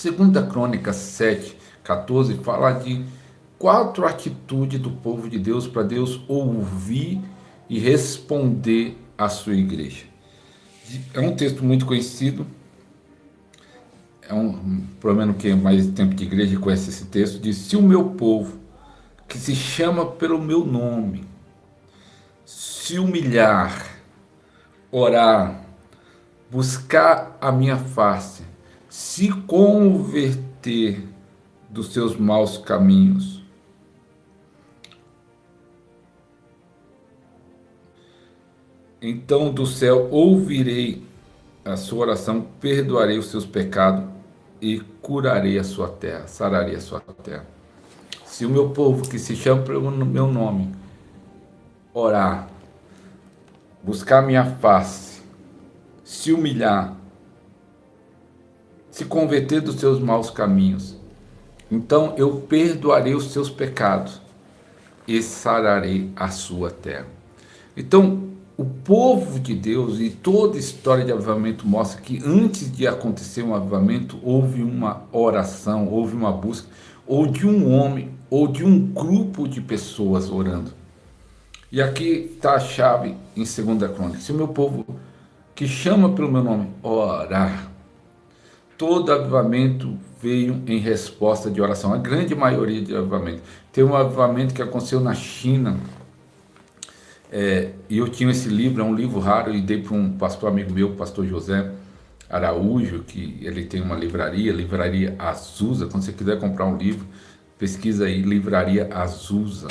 Segunda Crônicas 7:14 fala de 4 atitudes do povo de Deus para Deus ouvir e responder à sua igreja. É um texto muito conhecido, pelo menos quem é mais tempo de igreja conhece esse texto, diz: se o meu povo, que se chama pelo meu nome, se humilhar, orar, buscar a minha face, se converter dos seus maus caminhos, então do céu ouvirei a sua oração, perdoarei os seus pecados e curarei a sua terra, sararei a sua terra. Se o meu povo, que se chama pelo meu nome, orar, buscar minha face, se humilhar, se converter dos seus maus caminhos, então eu perdoarei os seus pecados e sararei a sua terra. Então, o povo de Deus e toda a história de avivamento mostra que antes de acontecer um avivamento, houve uma oração, houve uma busca, ou de um homem, ou de um grupo de pessoas orando. E aqui está a chave em 2 Crônicas: se o meu povo, que chama pelo meu nome, orar. Todo avivamento veio em resposta de oração, a grande maioria de avivamento. Tem um avivamento que aconteceu na China, e eu tinha esse livro, é um livro raro, e dei para um pastor amigo meu, o pastor José Araújo, que ele tem uma livraria Azusa. Quando você quiser comprar um livro, pesquisa aí, livraria Azusa.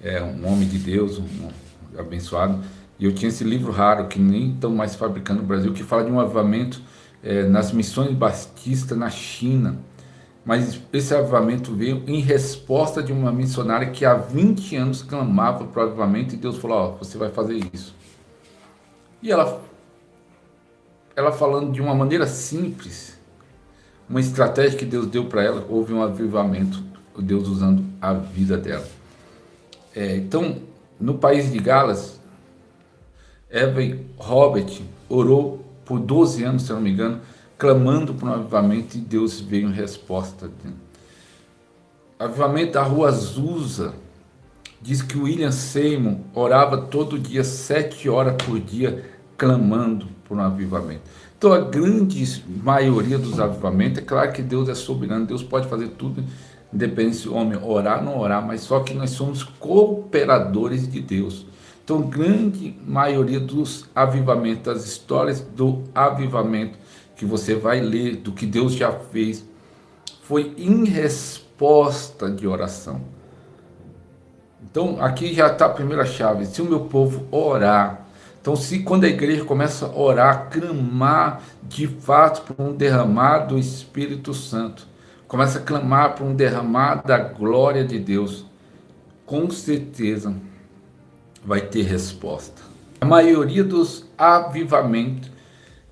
É um homem de Deus, um abençoado. E eu tinha esse livro raro, que nem estão mais fabricando no Brasil, que fala de um avivamento nas missões batistas na China. Mas esse avivamento veio em resposta de uma missionária que há 20 anos clamava para o avivamento, e Deus falou: ó, você vai fazer isso. E ela falando de uma maneira simples, uma estratégia que Deus deu para ela, houve um avivamento, Deus usando a vida dela. Então, no país de Gales, Evan Robert orou por 12 anos, se não me engano, clamando por um avivamento, e Deus veio em resposta. Avivamento da Rua Azusa, diz que o William Seymour orava todo dia, 7 horas por dia, clamando por um avivamento. Então, a grande maioria dos avivamentos, é claro que Deus é soberano, Deus pode fazer tudo, independente se o homem orar ou não orar, mas só que nós somos cooperadores de Deus. Então, grande maioria dos avivamentos, das histórias do avivamento que você vai ler, do que Deus já fez, foi em resposta de oração. Então, aqui já está a primeira chave: se o meu povo orar. Então, quando a igreja começa a orar, clamar de fato por um derramar do Espírito Santo, começa a clamar por um derramar da glória de Deus, com certeza vai ter resposta. A maioria dos avivamentos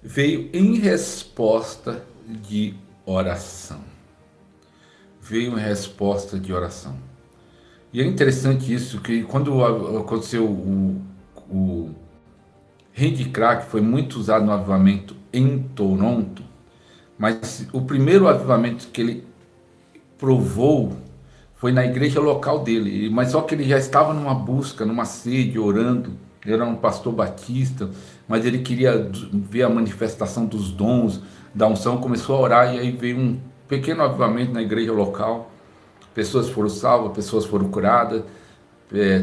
veio em resposta de oração. Veio em resposta de oração. E é interessante isso, que quando aconteceu o Randy Crack, foi muito usado no avivamento em Toronto, mas o primeiro avivamento que ele provou foi na igreja local dele, mas só que ele já estava numa busca, numa sede, orando. Ele era um pastor batista, mas ele queria ver a manifestação dos dons, da unção, começou a orar, e aí veio um pequeno avivamento na igreja local. Pessoas foram salvas, pessoas foram curadas.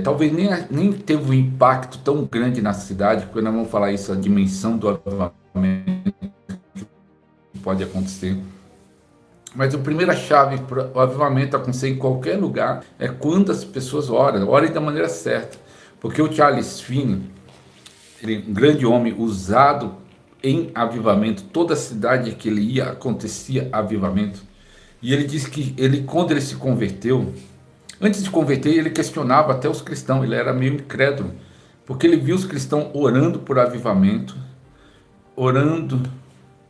Talvez nem teve um impacto tão grande na cidade, porque nós vamos falar isso, a dimensão do avivamento que pode acontecer. Mas a primeira chave para o avivamento acontecer em qualquer lugar é quando as pessoas oram, orem da maneira certa. Porque o Charles Finney, ele, um grande homem usado em avivamento, toda a cidade que ele ia acontecia avivamento. E ele disse que quando ele se converteu, antes de converter, ele questionava até os cristãos, ele era meio incrédulo, porque ele viu os cristãos orando por avivamento, orando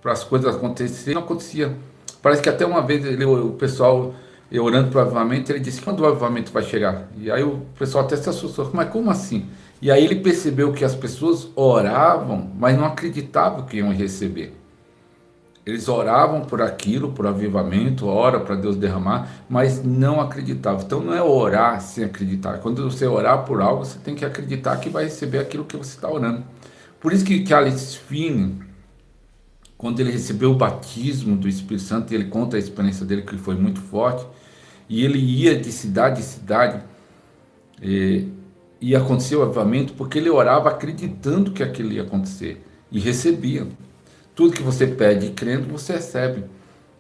para as coisas acontecerem, não acontecia. Parece que até uma vez o pessoal orando para o avivamento, ele disse: quando o avivamento vai chegar? E aí o pessoal até se assustou: mas como assim? E aí ele percebeu que as pessoas oravam, mas não acreditavam que iam receber. Eles oravam por aquilo, por avivamento, ora para Deus derramar, mas não acreditavam. Então não é orar sem acreditar. Quando você orar por algo, você tem que acreditar que vai receber aquilo que você está orando. Por isso que Charles Finney, quando ele recebeu o batismo do Espírito Santo, ele conta a experiência dele que foi muito forte, e ele ia de cidade em cidade, e aconteceu o avivamento, porque ele orava acreditando que aquilo ia acontecer, e recebia. Tudo que você pede crendo, você recebe.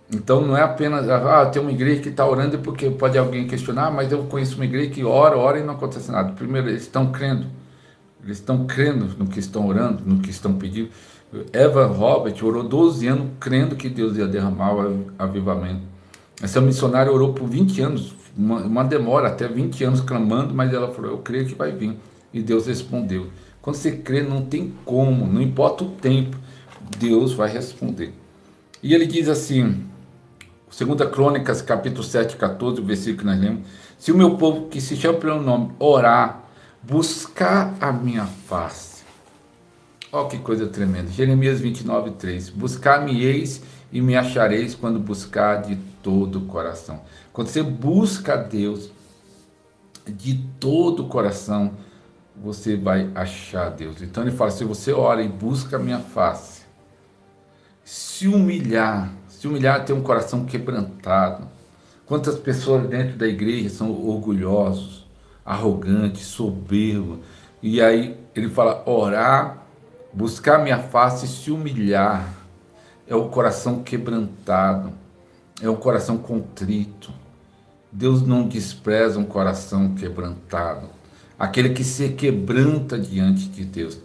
Então não é apenas, tem uma igreja que está orando, porque pode alguém questionar, mas eu conheço uma igreja que ora e não acontece nada. Primeiro, eles estão crendo no que estão orando, no que estão pedindo. Eva Robert orou 12 anos crendo que Deus ia derramar o avivamento. Essa missionária orou por 20 anos, uma demora, até 20 anos clamando, mas ela falou, eu creio que vai vir. E Deus respondeu. Quando você crê, não tem como, não importa o tempo, Deus vai responder. E ele diz assim, 2 Crônicas, capítulo 7, 14, o versículo que nós lemos, se o meu povo, que se chama pelo nome, orar, buscar a minha face. Olha que coisa tremenda. Jeremias 29, 3. Buscar-me-eis e me achareis quando buscar de todo o coração. Quando você busca a Deus de todo o coração, você vai achar Deus. Então ele fala, se você ora e busca a minha face, se humilhar ter um coração quebrantado. Quantas pessoas dentro da igreja são orgulhosos, arrogantes, soberbos. E aí ele fala, orar, buscar minha face e se humilhar. É o coração quebrantado, é o coração contrito. Deus não despreza um coração quebrantado, aquele que se quebranta diante de Deus.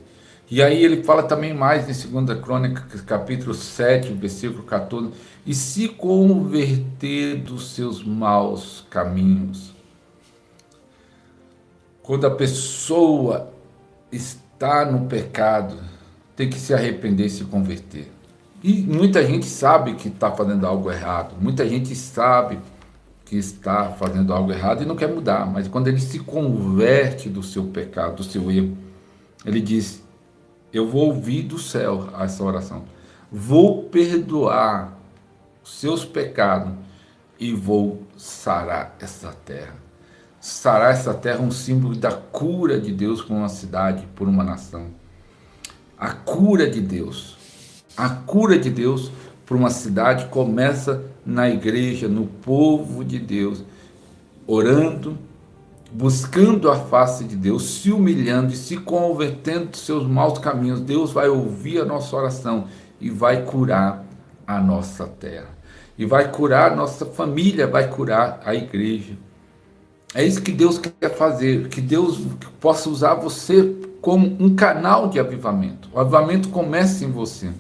E aí ele fala também mais em 2 Crônicas, capítulo 7, versículo 14, e se converter dos seus maus caminhos. Quando a pessoa está no pecado, tem que se arrepender e se converter. E muita gente sabe que está fazendo algo errado, muita gente sabe que está fazendo algo errado e não quer mudar, mas quando ele se converte do seu pecado, do seu erro, ele diz, eu vou ouvir do céu essa oração, vou perdoar os seus pecados e vou sarar essa terra. Sarar essa terra é um símbolo da cura de Deus por uma cidade, por uma nação. A cura de Deus por uma cidade começa na igreja, no povo de Deus, orando, buscando a face de Deus, se humilhando e se convertendo dos seus maus caminhos. Deus vai ouvir a nossa oração e vai curar a nossa terra. E vai curar a nossa família, vai curar a igreja. É isso que Deus quer fazer, que Deus possa usar você como um canal de avivamento. O avivamento começa em você.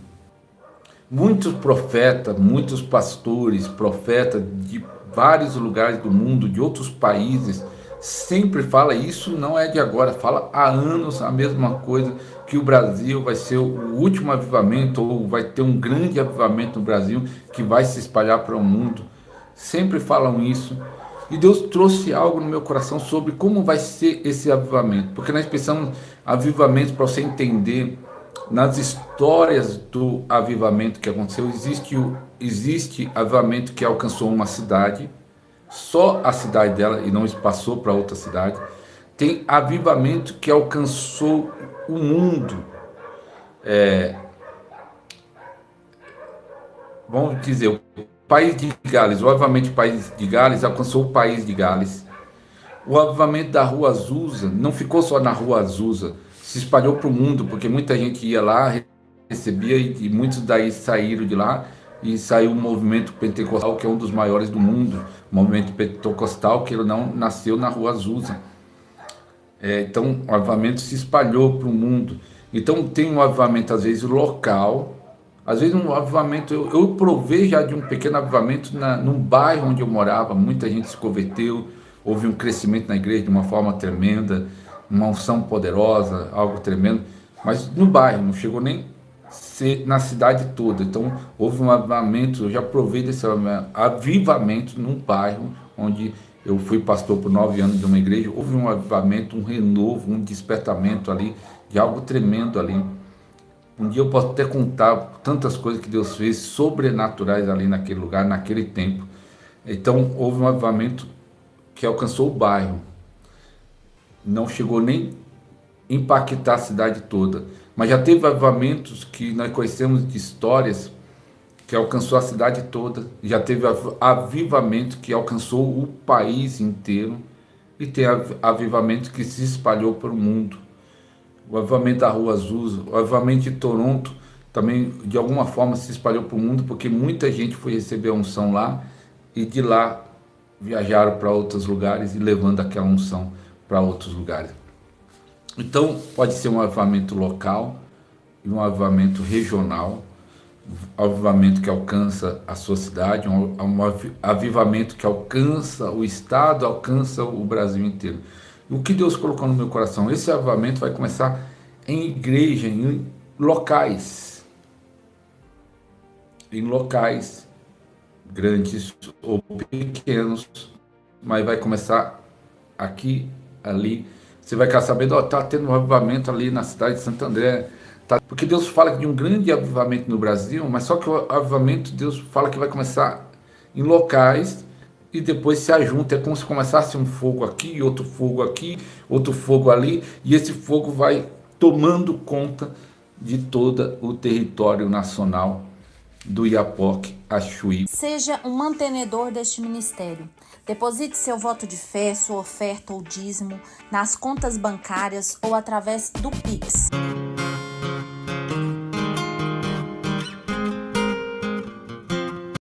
Muitos profetas, muitos pastores, profetas de vários lugares do mundo, de outros países, sempre fala isso, não é de agora, fala há anos a mesma coisa, que o Brasil vai ser o último avivamento, ou vai ter um grande avivamento no Brasil, que vai se espalhar para o mundo. Sempre falam isso. E Deus trouxe algo no meu coração sobre como vai ser esse avivamento, porque nós precisamos avivamento para você entender. Nas histórias do avivamento que aconteceu, existe avivamento que alcançou uma cidade, só a cidade dela, e não passou para outra cidade. Tem avivamento que alcançou o mundo. Vamos dizer, o país de Gales, o avivamento do país de Gales alcançou o país de Gales. O avivamento da Rua Azusa não ficou só na Rua Azusa, se espalhou para o mundo, porque muita gente ia lá, recebia, e muitos daí saíram de lá, e saiu o movimento pentecostal, que é um dos maiores do mundo, o movimento pentecostal, que ele não nasceu na Rua Azusa. Então, o avivamento se espalhou para o mundo. Então, tem um avivamento, às vezes, local, às vezes um avivamento, eu provei já de um pequeno avivamento num bairro onde eu morava, muita gente se converteu, houve um crescimento na igreja de uma forma tremenda, uma unção poderosa, algo tremendo, mas no bairro, não chegou nem ser na cidade toda. Então houve um avivamento, eu já provei desse avivamento num bairro onde eu fui pastor por 9 anos de uma igreja. Houve um avivamento, um renovo, um despertamento ali, de algo tremendo ali, Um dia eu posso até contar tantas coisas que Deus fez sobrenaturais ali naquele lugar, naquele tempo. Então houve um avivamento que alcançou o bairro. Não chegou nem impactar a cidade toda. Mas já teve avivamentos que nós conhecemos de histórias que alcançou a cidade toda. Já teve avivamento que alcançou o país inteiro. E tem avivamento que se espalhou pelo mundo. O avivamento da Rua Azul, o avivamento de Toronto, também de alguma forma se espalhou para o mundo, porque muita gente foi receber a unção lá, e de lá viajaram para outros lugares e levando aquela unção para outros lugares. Então pode ser um avivamento local e um avivamento regional, um avivamento que alcança a sua cidade, um avivamento que alcança o estado, alcança o Brasil inteiro. O que Deus colocou no meu coração? Esse avivamento vai começar em igreja, em locais grandes ou pequenos, mas vai começar aqui, ali. Você vai ficar sabendo, está tendo um avivamento ali na cidade de Santo André. Tá? Porque Deus fala de um grande avivamento no Brasil, mas só que o avivamento, Deus fala que vai começar em locais e depois se ajunta. É como se começasse um fogo aqui, outro fogo ali, e esse fogo vai tomando conta de todo o território nacional do Iapoque a Chuí. Seja um mantenedor deste ministério. Deposite seu voto de fé, sua oferta ou dízimo nas contas bancárias ou através do Pix.